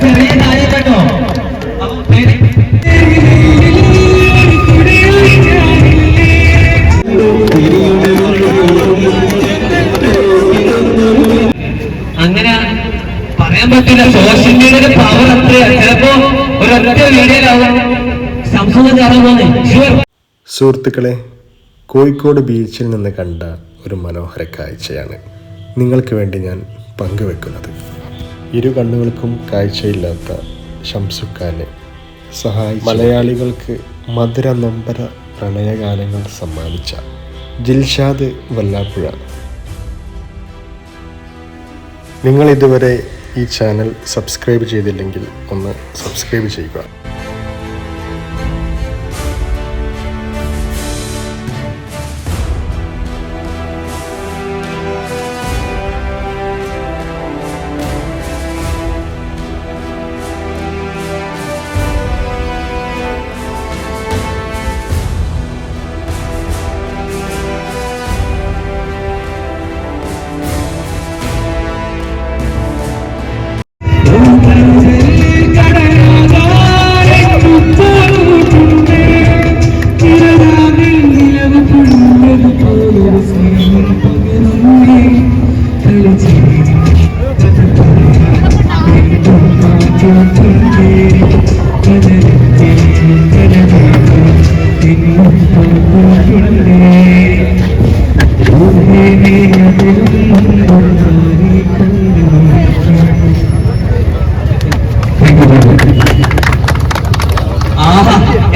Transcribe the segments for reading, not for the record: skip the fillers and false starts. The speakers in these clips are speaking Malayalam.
ചെറിയ കാര്യം കേട്ടോ. അങ്ങനെ പറയാൻ പറ്റില്ല. സോഷ്യൽ മീഡിയയുടെ പവർ അത്രയാണ്. ചിലപ്പോ ഒരൊറ്റ വീഡിയോയിലാവും സംശയം ചേർന്ന് പോകുന്നത്. സുഹൃത്തുക്കളെ, കോഴിക്കോട് ബീച്ചിൽ നിന്ന് കണ്ട ഒരു മനോഹര കാഴ്ചയാണ് നിങ്ങൾക്ക് വേണ്ടി ഞാൻ പങ്കുവെക്കുന്നത്. ഇരു കണ്ണുകൾക്കും കാഴ്ചയില്ലാത്ത ഷംസുഖാനെ സഹായിച്ച് മലയാളികൾക്ക് മധുര നൊമ്പര പ്രണയഗാനങ്ങൾ സമ്മാനിച്ച ജിൽഷാദ് വല്ലാപ്പുഴ. നിങ്ങൾ ഇതുവരെ ഈ ചാനൽ സബ്സ്ക്രൈബ് ചെയ്തില്ലെങ്കിൽ ഒന്ന് സബ്സ്ക്രൈബ് ചെയ്യുക.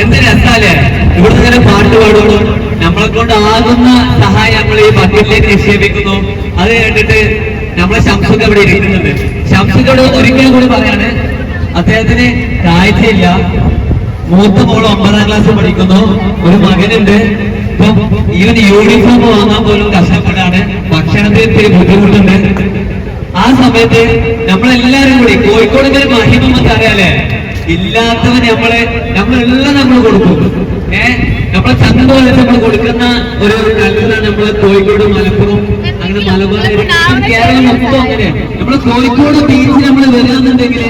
എന്ത് രസാലേ ഇവിടുന്ന് ഇങ്ങനെ പാട്ട് പാടുള്ളൂ. നമ്മളെ കൊണ്ട് ആകുന്ന സഹായം നമ്മൾ ഈ ബക്കറ്റിലേക്ക് നിക്ഷേപിക്കുന്നു. അത് കേട്ടിട്ട് നമ്മളെ ഷംസുഖ് ഇവിടെ ഇരിക്കുന്നുണ്ട്. ഷംസുഖോട് ഒരിക്കലും കൂടി പറയാണ്, അദ്ദേഹത്തിന് കാഴ്ചയില്ല. മൂത്ത മോള് 9ാം ക്ലാസ് പഠിക്കുന്നു. ഒരു മകനുണ്ട്. ഇപ്പം ഈവൻ യൂണിഫോം വാങ്ങാൻ പോലും കഷ്ടപ്പെട്ടാണ്. ഭക്ഷണത്തിന് ഇത്തിരി ബുദ്ധിമുട്ടുണ്ട്. ആ സമയത്ത് നമ്മളെല്ലാരും കൂടി കോഴിക്കോടിന്റെ മഹിമ നമുക്ക് അറിയാലേ. ഇല്ലാത്തവന് നമ്മളെല്ലാം നമ്മൾ കൊടുക്കും. നമ്മളെ ചന്ത പോലെ നമ്മൾ കൊടുക്കുന്ന ഒരു നല്ലതാണ് നമ്മള് കോഴിക്കോട്, മലപ്പുറം, അങ്ങനെ മലബാർ, കേരളം മൊത്തം അങ്ങനെ. നമ്മള് കോഴിക്കോട് ബീച്ച് നമ്മൾ വരികയെന്നുണ്ടെങ്കിൽ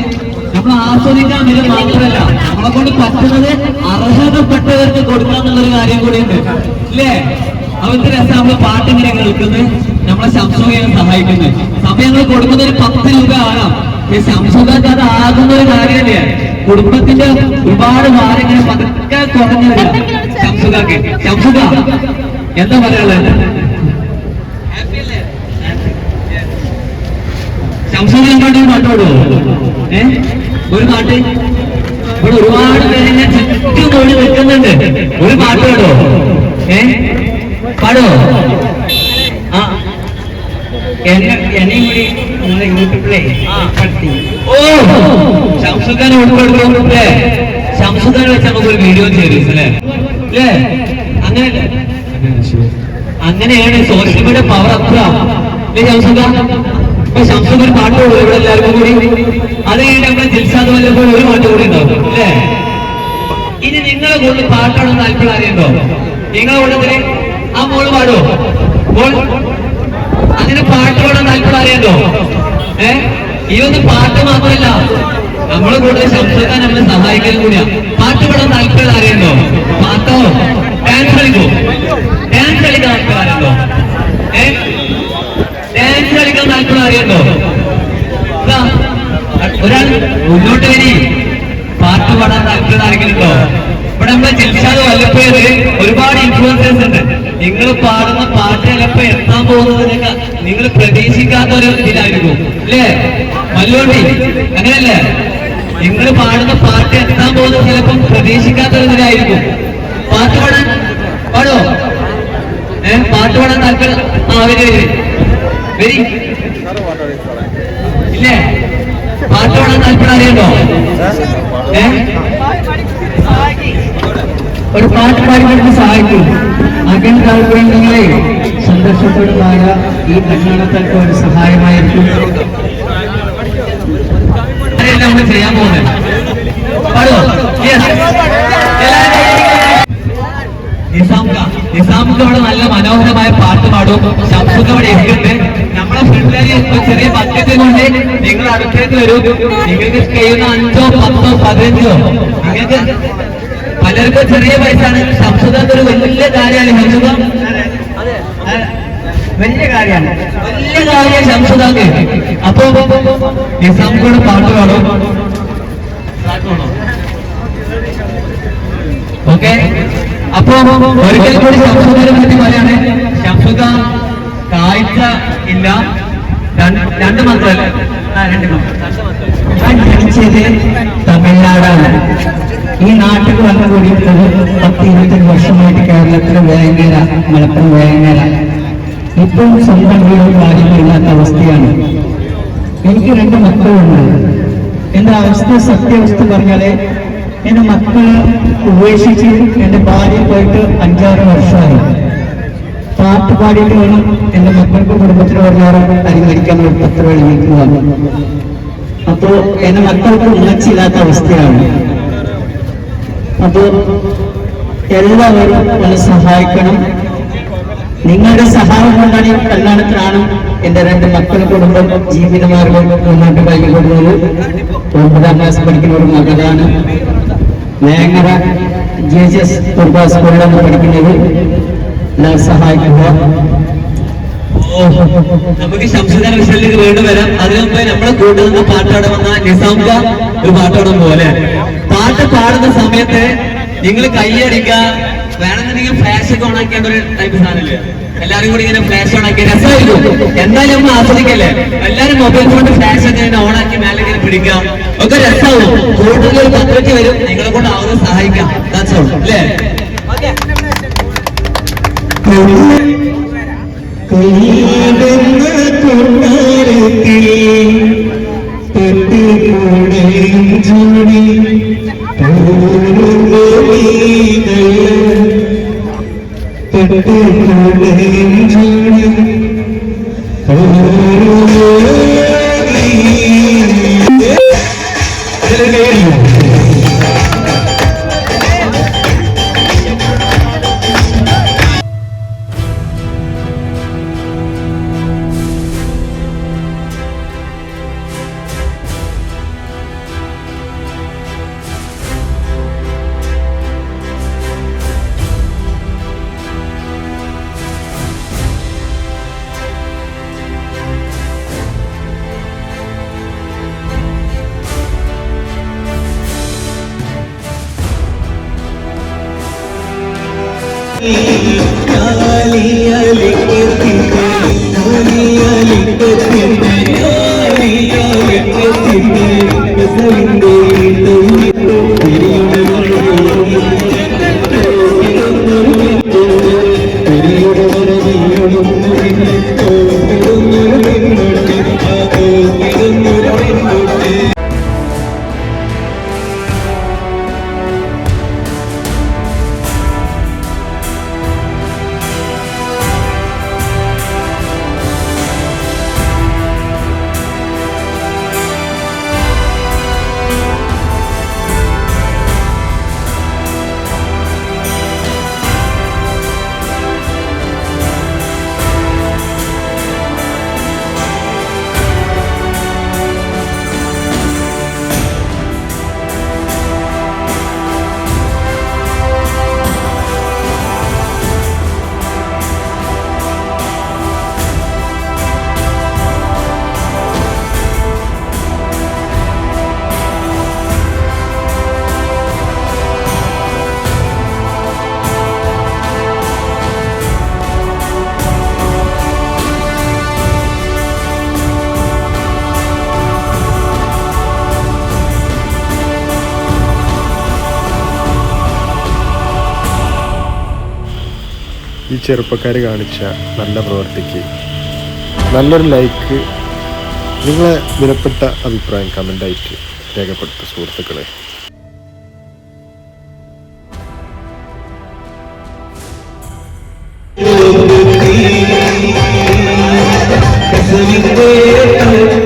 നമ്മൾ ആസ്വദിക്കാൻ വരിക മാത്രമല്ല, നമ്മളെ കൊണ്ട് പറ്റുന്നത് അർഹതപ്പെട്ടവർക്ക് കൊടുക്കാന്നുള്ളൊരു കാര്യം കൂടിയുണ്ട്, ഇല്ലേ? അവർക്ക് രസം നമ്മള് പാട്ടിങ്ങനെ കേൾക്കുന്നത്, നമ്മളെ ശംസുഖയെ സഹായിക്കുന്നത്. സമയങ്ങൾ കൊടുക്കുന്ന ഒരു 10 രൂപ ആകാം. ശംസുഖക്ക് അത് ആകുന്ന ഒരു കാര്യമല്ലേ. കുടുംബത്തിന്റെ ഒരുപാട് ഭാരങ്ങളെ പതുക്കെ കുറഞ്ഞു വരിക ശംസുഖക്ക്. ശംസുഖ എന്താ പറയാനുള്ളത്? ശംസുഖ ഒരു പാട്ടോടോ? ഒരു പാട്ട് ഇവിടെ ഒരുപാട് പേര് ഞാൻ ചുറ്റും തൊഴിൽ നിൽക്കുന്നുണ്ട്. ഒരു പാട്ട് പാടോ? പാടോ? ആ എന്നെയും കൂടി നിങ്ങളെ യൂട്യൂബിലെ ഓ ഷംസുഖാനെ ഉൾപ്പെടുത്തേ. ഷംസുഖാനെ വെച്ച് നമുക്കൊരു വീഡിയോ ചെയ്തു അല്ലേ? അങ്ങനെയാണ് സോഷ്യൽ മീഡിയ പവർ അത്ര അല്ലേ ഷംസുഖ? ഇപ്പൊ ഷംസുഖ് ഒരു പാട്ട് കൊടുക്കും ഇവിടെ എല്ലാവർക്കും കൂടി. അത് കഴിഞ്ഞിട്ട് നമ്മുടെ ജിൽഷാദ് വല്ലപ്പോഴും ഒരു പാട്ട് കൂടി ഉണ്ടാവും അല്ലേ? ഇനി നിങ്ങളെ കൂടുതൽ പാട്ടാണെന്ന് താല്പര്യം അറിയണ്ടോ? നിങ്ങളെ കൂട്ടത്തില് ആ മോള് പാടുമോ? മോൾ അതിന് പാട്ട് പാടാൻ താല്പര്യം അറിയണ്ടോ? ഈ ഒന്ന് പാട്ട് മാത്രമല്ല, നമ്മളെ കൂടുതൽ ശംസുഖാൻ നമ്മളെ സഹായിക്കലും കൂടിയാ. പാട്ട് പാടാൻ താല്പര്യം അറിയണ്ടോ? പാട്ടോ? ഡാൻസ് കളിക്കോ? ഡാൻസ് കളിക്കാൻ താല്പര്യം അറിയണ്ടോ? ഡാൻസ് കളിക്കാൻ താല്പര്യം അറിയണ്ടോ? ഒരാൾ മുന്നോട്ട് വരി. പാട്ട് പാടാൻ താല്പര്യം അറിയിക്കുന്നുണ്ടോ? ഇവിടെ നമ്മളെ ജിൽഷാദ് വല്ലപ്പോയത് ഒരുപാട് ഇൻഫ്ലുവൻസേഴ്സ് ഉണ്ട്. നിങ്ങൾ പാടുന്ന പാട്ട് ചിലപ്പോ എത്താൻ പോകുന്നത് നിങ്ങൾ പ്രതീക്ഷിക്കാത്ത ഒരു ഇതിലായിരിക്കും അല്ലേ? മല്ലോട്ടി അങ്ങനെയല്ലേ? നിങ്ങൾ പാടുന്ന പാട്ട് എത്താൻ പോകുന്നത് ചിലപ്പം പ്രതീക്ഷിക്കാത്ത ഒരു ഇതിലായിരിക്കും. പാട്ട് പാടാൻ പാടോ? പാട്ട് പാടാൻ താല്പര്യം? വരി ഇല്ലേ? പാട്ട് പാടാൻ താല്പര്യം അറിയണ്ടോ? ഒരു പാട്ട് പാടിക്കൊണ്ട് സഹായിക്കും. അങ്ങനെ താല്പര്യങ്ങളെ സന്തോഷത്തോടുമായ ഈ കല്യാണത്തിற்கு ഒരു സഹായമായിരിക്കും നമ്മൾ ചെയ്യാൻ പോകുന്നത്. പാടോ? നിസാമുക്ക് അവിടെ നല്ല മനോഹരമായ പാട്ട് പാടും. ഷംസുക്ക് അവിടെ എത്തിയിട്ട് നമ്മളെ ഫ്രണ്ടിലേക്ക് ഒരു ചെറിയ ബക്കറ്റ് കൊണ്ട് നിങ്ങൾ അടുത്തേക്ക് വരും. നിങ്ങൾക്ക് കഴിയുന്ന 5ഓ 10ഓ 15ഓ നിങ്ങൾക്ക് പലർക്കും ചെറിയ പൈസയാണ്. ഷംസുദാക്ക് ഒരു വലിയ കാര്യമാണ്. ഷംസുദ വലിയ കാര്യമാണ്, വലിയ കാര്യം ഷംസുദാക്ക്. അപ്പൊ നിസാമുക്കോട് പാട്ട് പാടും. ഓക്കെ, അപ്പൊ ഒരിക്കൽ കൂടി ഷംസുദാനെ പറ്റി പറയാണ്. ഷംസുദ കാഴ്ച ഇല്ല, രണ്ട് മാത്രമല്ല, ഞാൻ ജനിച്ചത് തമിഴ്നാടാണ്. ഈ നാട്ടിൽ വന്നു കൂടിയിട്ടുള്ളത് 10-25 വർഷമായിട്ട് കേരളത്തിലെ വേങ്ങര, മലപ്പുറം വേങ്ങര. ഇപ്പം സ്വന്തം വീടും കാര്യങ്ങളില്ലാത്ത അവസ്ഥയാണ്. എനിക്ക് 2 മക്കളുണ്ട്. എന്റെ അവസ്ഥ സത്യാവസ്ഥ പറഞ്ഞാല് എന്റെ മക്കളെ ഉപേക്ഷിച്ച് എന്റെ ഭാര്യ പോയിട്ട് 5-6 വർഷമായി. പാട്ട് പാടിയിട്ട് വേണം എന്റെ മക്കൾക്ക് കുടുംബത്തിന് പറഞ്ഞാറ് അനുകരിക്കാൻ ഒരു പത്ര എഴുതിക്കുക. അപ്പോ എന്റെ മക്കൾക്ക് ഉമ്മച്ചില്ലാത്ത അവസ്ഥയാണ്. അപ്പോ എല്ലാവരും എന്നെ സഹായിക്കണം. നിങ്ങളുടെ സഹായം കൊണ്ടാണ് ഈ കല്യാണത്തിനാണ് എന്റെ 2 മക്കളുടെ കുടുംബം ജീവിതമാർഗം മുന്നോട്ട് കഴിഞ്ഞുകൊടുക്കുന്നത്. 9ാം ക്ലാസ് പഠിക്കുന്ന ഒരു മകളാണ്. വേങ്ങര JJS തുർബ സ്കൂളിലാണ് പഠിക്കുന്നത്. എല്ലാവരും സഹായിക്കുക. നമുക്ക് ഷംസുദാന്റെ വിഷയത്തിലേക്ക് വീണ്ടും വരാം. അതിനു മുമ്പ് നമ്മളെ കൂട്ടിൽ നിന്ന് പാട്ടാടാൻ വന്ന നിസാംക ഒരു പാട്ടാടും പോലെ പാട്ട് പാടുന്ന സമയത്ത് നിങ്ങൾ കൈയടിക്കുക. വേണമെന്നുണ്ടെങ്കിൽ ഫ്ലാഷ് ഒക്കെ ഓണാക്കേണ്ട ഒരു ടൈപ്പ് സാധനമില്ലേ? എല്ലാരും കൂടി ഇങ്ങനെ ഫ്ലാഷ് ഓണാക്കി രസമായിരിക്കും. എന്തായാലും നമ്മൾ ആസ്വദിക്കല്ലേ? എല്ലാരും മൊബൈൽ ഫോണിന്റെ ഫ്ലാഷ് ഒക്കെ ഇങ്ങനെ ഓണാക്കി മേലെ ഇങ്ങനെ പിടിക്കാം, ഒക്കെ രസമാവും. കൂടുതൽ ഒരു പത്രയ്ക്ക് വരും. നിങ്ങളെ കൊണ്ട് ആവുന്ന സഹായിക്കാം. That's all. അല്ലേ? ഈ ചെറുപ്പക്കാർ കാണിച്ച നല്ല പ്രവൃത്തിക്ക് നല്ലൊരു ലൈക്ക്, നിങ്ങളെ വിലപ്പെട്ട അഭിപ്രായം കമൻ്റായിട്ട് രേഖപ്പെടുത്ത സുഹൃത്തുക്കളെ. ും